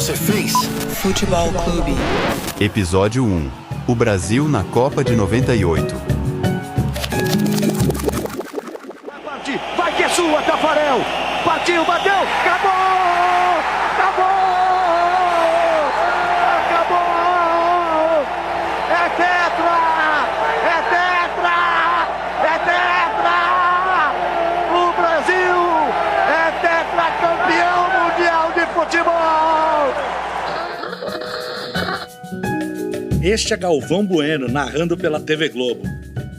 você fez? Futebol Clube. Episódio 1. O Brasil na Copa de 98. Vai partir, vai que é sua, Tafarel! Partiu, bateu, acabou! Acabou! Acabou! É tetra! É tetra! É tetra! O Brasil é tetracampeão mundial de futebol! Este é Galvão Bueno, narrando pela TV Globo.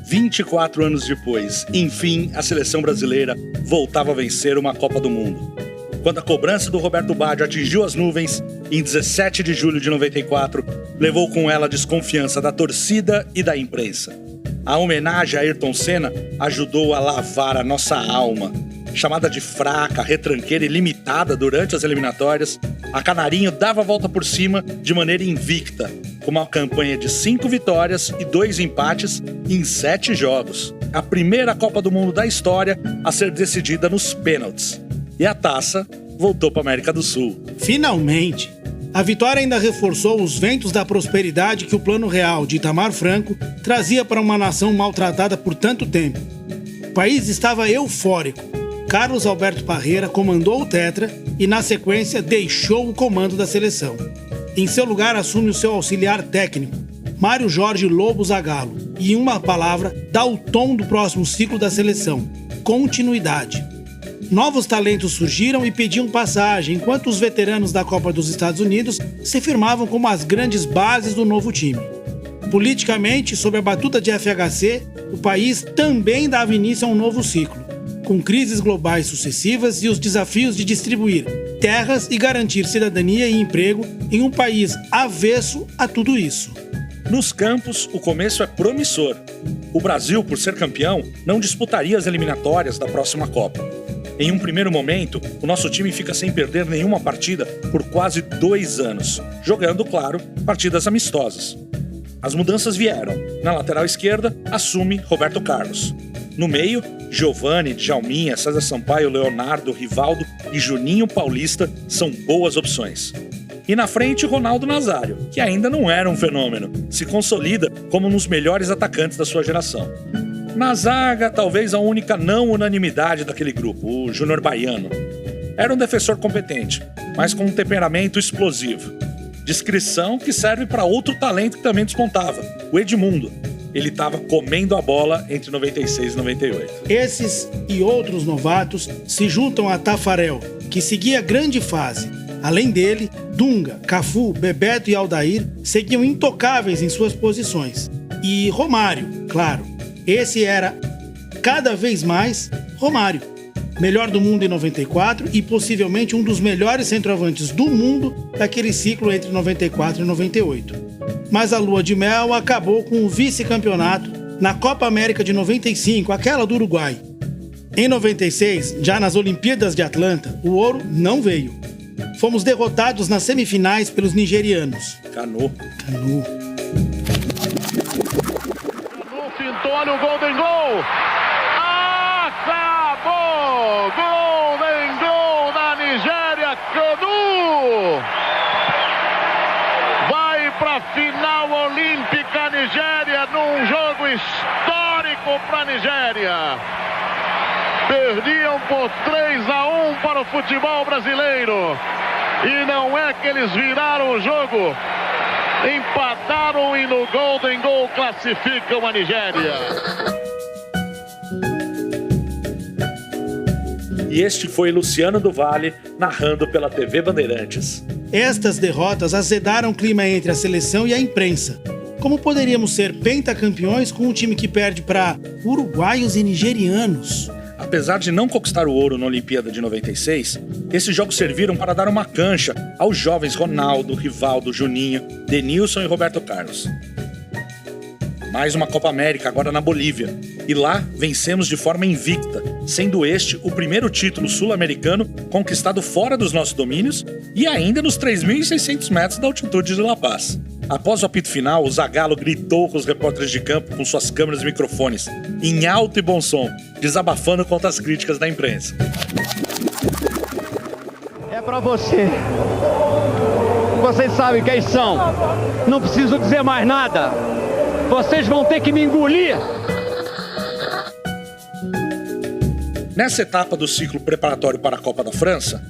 24 anos depois, enfim, a seleção brasileira voltava a vencer uma Copa do Mundo. Quando a cobrança do Roberto Baggio atingiu as nuvens, em 17 de julho de 94, levou com ela a desconfiança da torcida e da imprensa. A homenagem a Ayrton Senna ajudou a lavar a nossa alma. Chamada de fraca, retranqueira e limitada durante as eliminatórias, a Canarinho dava a volta por cima de maneira invicta, com uma campanha de 5 vitórias e 2 empates em 7 jogos. A primeira Copa do Mundo da história a ser decidida nos pênaltis. E a taça voltou para a América do Sul. Finalmente! A vitória ainda reforçou os ventos da prosperidade que o Plano Real de Itamar Franco trazia para uma nação maltratada por tanto tempo. O país estava eufórico. Carlos Alberto Parreira comandou o Tetra e, na sequência, deixou o comando da seleção. Em seu lugar, assume o seu auxiliar técnico, Mário Jorge Lobo Zagallo, e, em uma palavra, dá o tom do próximo ciclo da seleção: continuidade. Novos talentos surgiram e pediam passagem, enquanto os veteranos da Copa dos Estados Unidos se firmavam como as grandes bases do novo time. Politicamente, sob a batuta de FHC, o país também dava início a um novo ciclo, com crises globais sucessivas e os desafios de distribuir terras e garantir cidadania e emprego em um país avesso a tudo isso. Nos campos, o começo é promissor. O Brasil, por ser campeão, não disputaria as eliminatórias da próxima Copa. Em um primeiro momento, o nosso time fica sem perder nenhuma partida por quase 2 anos, jogando, claro, partidas amistosas. As mudanças vieram. Na lateral esquerda, assume Roberto Carlos. No meio, Giovani, Djalminha, César Sampaio, Leonardo, Rivaldo e Juninho Paulista são boas opções. E na frente, Ronaldo Nazário, que ainda não era um fenômeno, se consolida como um dos melhores atacantes da sua geração. Na zaga, talvez a única não unanimidade daquele grupo, o Júnior Baiano. Era um defensor competente, mas com um temperamento explosivo. Descrição que serve para outro talento que também despontava, o Edmundo. Ele estava comendo a bola entre 96 e 98. Esses e outros novatos se juntam a Tafarel, que seguia grande fase. Além dele, Dunga, Cafu, Bebeto e Aldair seguiam intocáveis em suas posições. E Romário, claro, esse era, cada vez mais, Romário. Melhor do mundo em 94 e possivelmente um dos melhores centroavantes do mundo daquele ciclo entre 94 e 98. Mas a lua de mel acabou com o vice-campeonato na Copa América de 95, aquela do Uruguai. Em 96, já nas Olimpíadas de Atlanta, o ouro não veio. Fomos derrotados nas semifinais pelos nigerianos. Canu Fintou, olha o Golden Goal! Acabou! Golden Goal da Nigéria, Canu! Vai para a final olímpica Nigéria num jogo histórico para a Nigéria. Perdiam por 3-1 para o futebol brasileiro. E não é que eles viraram o jogo. Empataram e no Golden Goal classificam a Nigéria. E este foi Luciano do Vale, narrando pela TV Bandeirantes. Estas derrotas azedaram o clima entre a seleção e a imprensa. Como poderíamos ser pentacampeões com um time que perde para uruguaios e nigerianos? Apesar de não conquistar o ouro na Olimpíada de 96, esses jogos serviram para dar uma cancha aos jovens Ronaldo, Rivaldo, Juninho, Denilson e Roberto Carlos. Mais uma Copa América, agora na Bolívia. E lá vencemos de forma invicta, sendo este o primeiro título sul-americano conquistado fora dos nossos domínios e ainda nos 3.600 metros da altitude de La Paz. Após o apito final, o Zagallo gritou com os repórteres de campo com suas câmeras e microfones, em alto e bom som, desabafando contra as críticas da imprensa. É pra você. vocês sabem quem são. Não preciso dizer mais nada. Vocês vão ter que me engolir. Nessa etapa do ciclo preparatório para a Copa da França,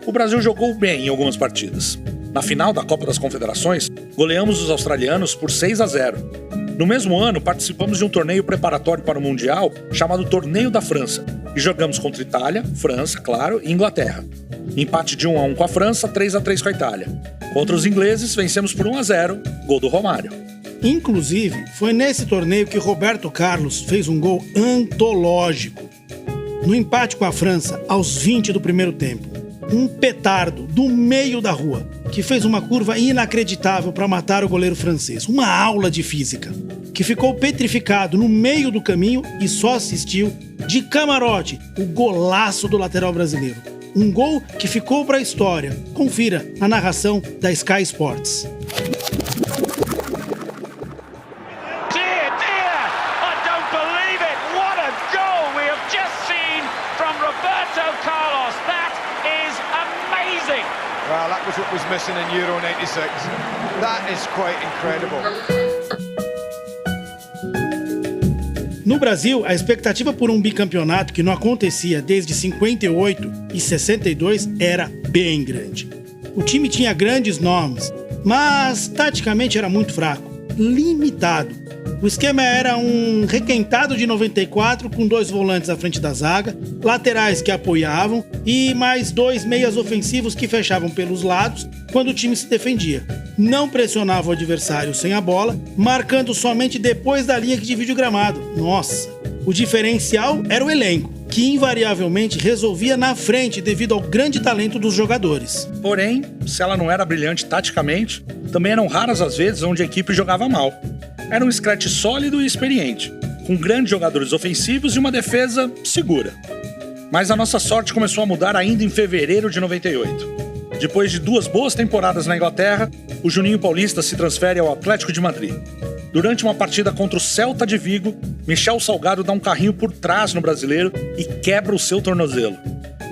o Brasil jogou bem em algumas partidas. Na final da Copa das Confederações, goleamos os australianos por 6-0. No mesmo ano, participamos de um torneio preparatório para o Mundial chamado Torneio da França, e jogamos contra Itália, França, claro, e Inglaterra. Empate de 1-1 com a França, 3-3 com a Itália. Contra os ingleses, vencemos por 1-0, gol do Romário. Inclusive, foi nesse torneio que Roberto Carlos fez um gol antológico. No empate com a França, aos 20 do primeiro tempo, um petardo do meio da rua, que fez uma curva inacreditável para matar o goleiro francês. Uma aula de física, que ficou petrificado no meio do caminho e só assistiu de camarote o golaço do lateral brasileiro. Um gol que ficou para a história. Confira na narração da Sky Sports. Well, that was what was missing in Euro 96. That is quite incredible. No Brasil, a expectativa por um bicampeonato que não acontecia desde 58 e 62 era bem grande. O time tinha grandes nomes, mas taticamente era muito fraco, limitado. O esquema era um requentado de 94 com 2 volantes à frente da zaga, laterais que apoiavam e mais 2 meias ofensivos que fechavam pelos lados quando o time se defendia. Não pressionava o adversário sem a bola, marcando somente depois da linha que divide o gramado. Nossa! O diferencial era o elenco, que invariavelmente resolvia na frente devido ao grande talento dos jogadores. Porém, se ela não era brilhante taticamente, também eram raras as vezes onde a equipe jogava mal. Era um scratch sólido e experiente, com grandes jogadores ofensivos e uma defesa segura. Mas a nossa sorte começou a mudar ainda em fevereiro de 98. Depois de 2 boas temporadas na Inglaterra, o Juninho Paulista se transfere ao Atlético de Madrid. Durante uma partida contra o Celta de Vigo, Michel Salgado dá um carrinho por trás no brasileiro e quebra o seu tornozelo.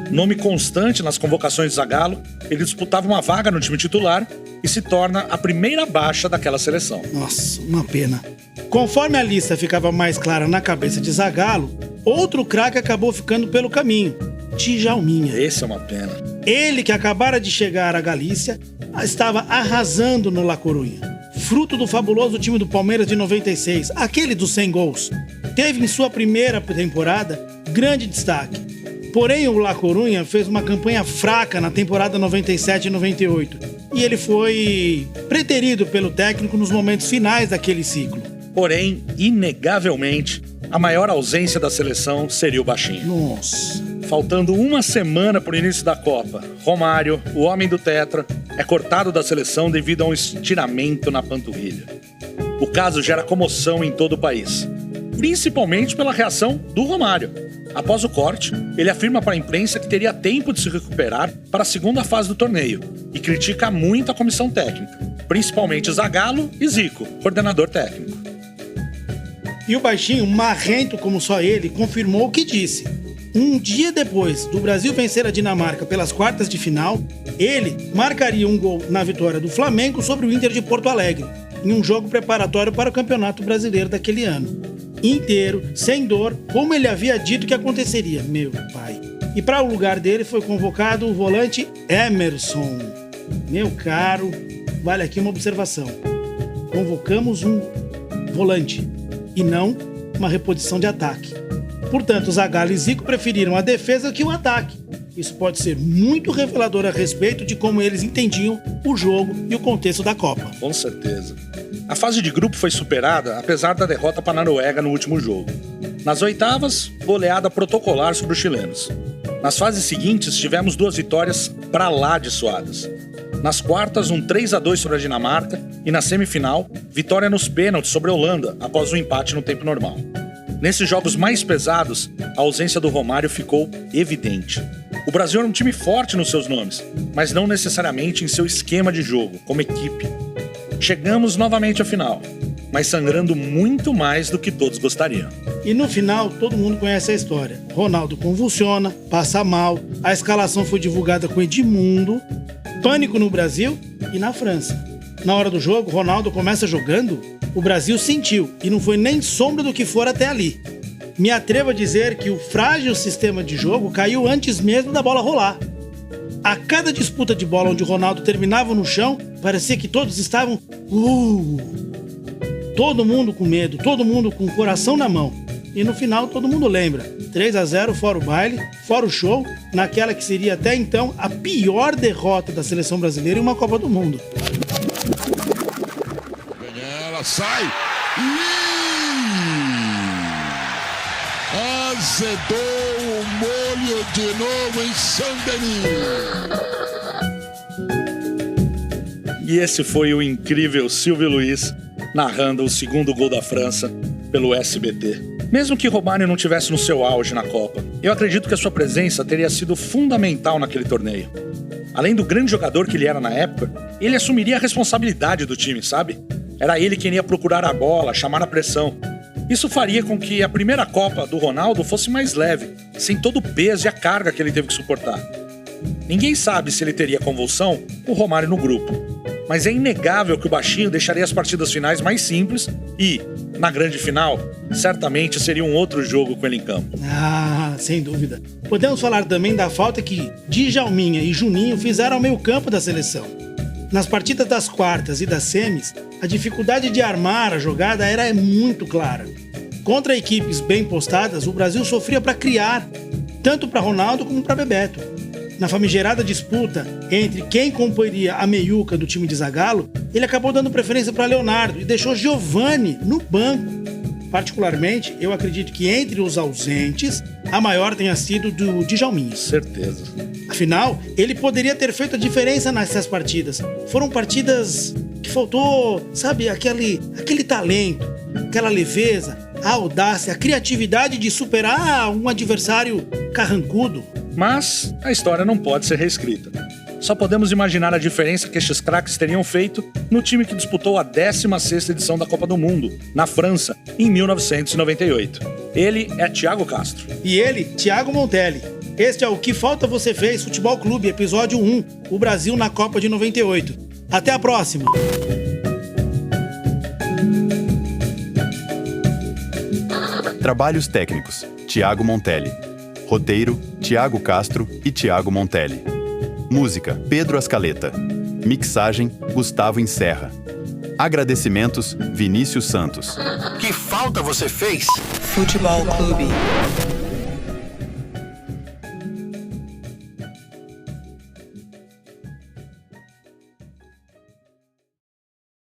Nome constante nas convocações de Zagallo, ele disputava uma vaga no time titular e se torna a primeira baixa daquela seleção. Nossa, uma pena. Conforme a lista ficava mais clara na cabeça de Zagallo, outro craque acabou ficando pelo caminho, Djalminha. Esse é uma pena. Ele, que acabara de chegar à Galícia, estava arrasando no La Coruña. Fruto do fabuloso time do Palmeiras de 96, aquele dos 100 gols. Teve em sua primeira temporada grande destaque. Porém, o La Coruña fez uma campanha fraca na temporada 97 e 98. E ele foi preterido pelo técnico nos momentos finais daquele ciclo. Porém, inegavelmente, a maior ausência da seleção seria o baixinho. Nossa. Faltando uma semana para o início da Copa, Romário, o homem do tetra, é cortado da seleção devido a um estiramento na panturrilha. O caso gera comoção em todo o país, principalmente pela reação do Romário. Após o corte, ele afirma para a imprensa que teria tempo de se recuperar para a segunda fase do torneio e critica muito a comissão técnica, principalmente Zagallo e Zico, coordenador técnico. E o baixinho, marrento como só ele, confirmou o que disse. Um dia depois do Brasil vencer a Dinamarca pelas quartas de final, ele marcaria um gol na vitória do Flamengo sobre o Inter de Porto Alegre, em um jogo preparatório para o Campeonato Brasileiro daquele ano. Inteiro, sem dor, como ele havia dito que aconteceria, meu pai. E para o lugar dele foi convocado o volante Emerson. Meu caro, vale aqui uma observação. Convocamos um volante e não uma reposição de ataque. Portanto, Zagallo e Zico preferiram a defesa que o ataque. Isso pode ser muito revelador a respeito de como eles entendiam o jogo e o contexto da Copa. Com certeza. A fase de grupo foi superada apesar da derrota para a Noruega no último jogo. Nas oitavas, goleada protocolar sobre os chilenos. Nas fases seguintes, tivemos 2 vitórias pra lá de suadas. Nas quartas, um 3-2 sobre a Dinamarca e na semifinal, vitória nos pênaltis sobre a Holanda após um empate no tempo normal. Nesses jogos mais pesados, a ausência do Romário ficou evidente. O Brasil era um time forte nos seus nomes, mas não necessariamente em seu esquema de jogo, como equipe. Chegamos novamente à final, mas sangrando muito mais do que todos gostariam. E no final, todo mundo conhece a história. Ronaldo convulsiona, passa mal, a escalação foi divulgada com Edmundo, pânico no Brasil e na França. Na hora do jogo, Ronaldo começa jogando, o Brasil sentiu e não foi nem sombra do que for até ali. Me atrevo a dizer que o frágil sistema de jogo caiu antes mesmo da bola rolar. A cada disputa de bola onde o Ronaldo terminava no chão, parecia que todos estavam... Todo mundo com medo, todo mundo com o coração na mão. E no final todo mundo lembra. 3-0 fora o baile, fora o show, naquela que seria até então a pior derrota da seleção brasileira em uma Copa do Mundo. Ela sai. Azedou o molho de novo em Saint-Denis. E esse foi o incrível Silvio Luiz narrando o segundo gol da França pelo SBT. Mesmo que Romário não tivesse no seu auge na Copa, eu acredito que a sua presença teria sido fundamental naquele torneio. Além do grande jogador que ele era na época, ele assumiria a responsabilidade do time, sabe? Era ele quem ia procurar a bola, chamar a pressão. Isso faria com que a primeira Copa do Ronaldo fosse mais leve, sem todo o peso e a carga que ele teve que suportar. Ninguém sabe se ele teria convulsão ou Romário no grupo. Mas é inegável que o baixinho deixaria as partidas finais mais simples e, na grande final, certamente seria um outro jogo com ele em campo. Ah, sem dúvida. Podemos falar também da falta que Djalminha e Juninho fizeram ao meio-campo da seleção. Nas partidas das quartas e das semis, a dificuldade de armar a jogada era muito clara. Contra equipes bem postadas, o Brasil sofria para criar, tanto para Ronaldo como para Bebeto. Na famigerada disputa entre quem comporia a meiuca do time de Zagallo, ele acabou dando preferência para Leonardo e deixou Giovani no banco. Particularmente, eu acredito que entre os ausentes, a maior tenha sido do Djalminha. Certeza. Afinal, ele poderia ter feito a diferença nessas partidas. Foram partidas que faltou, sabe, aquele talento, aquela leveza, a audácia, a criatividade de superar um adversário carrancudo. Mas a história não pode ser reescrita. Só podemos imaginar a diferença que estes craques teriam feito no time que disputou a 16ª edição da Copa do Mundo, na França, em 1998. Ele é Thiago Castro. E ele, Thiago Montelli. Este é o Que Falta Você Fez Futebol Clube, episódio 1, o Brasil na Copa de 98. Até a próxima! Trabalhos técnicos: Thiago Montelli. Roteiro: Thiago Castro e Thiago Montelli. Música: Pedro Ascaleta. Mixagem: Gustavo Encerra. Agradecimentos: Vinícius Santos. Que falta você fez? Futebol Clube.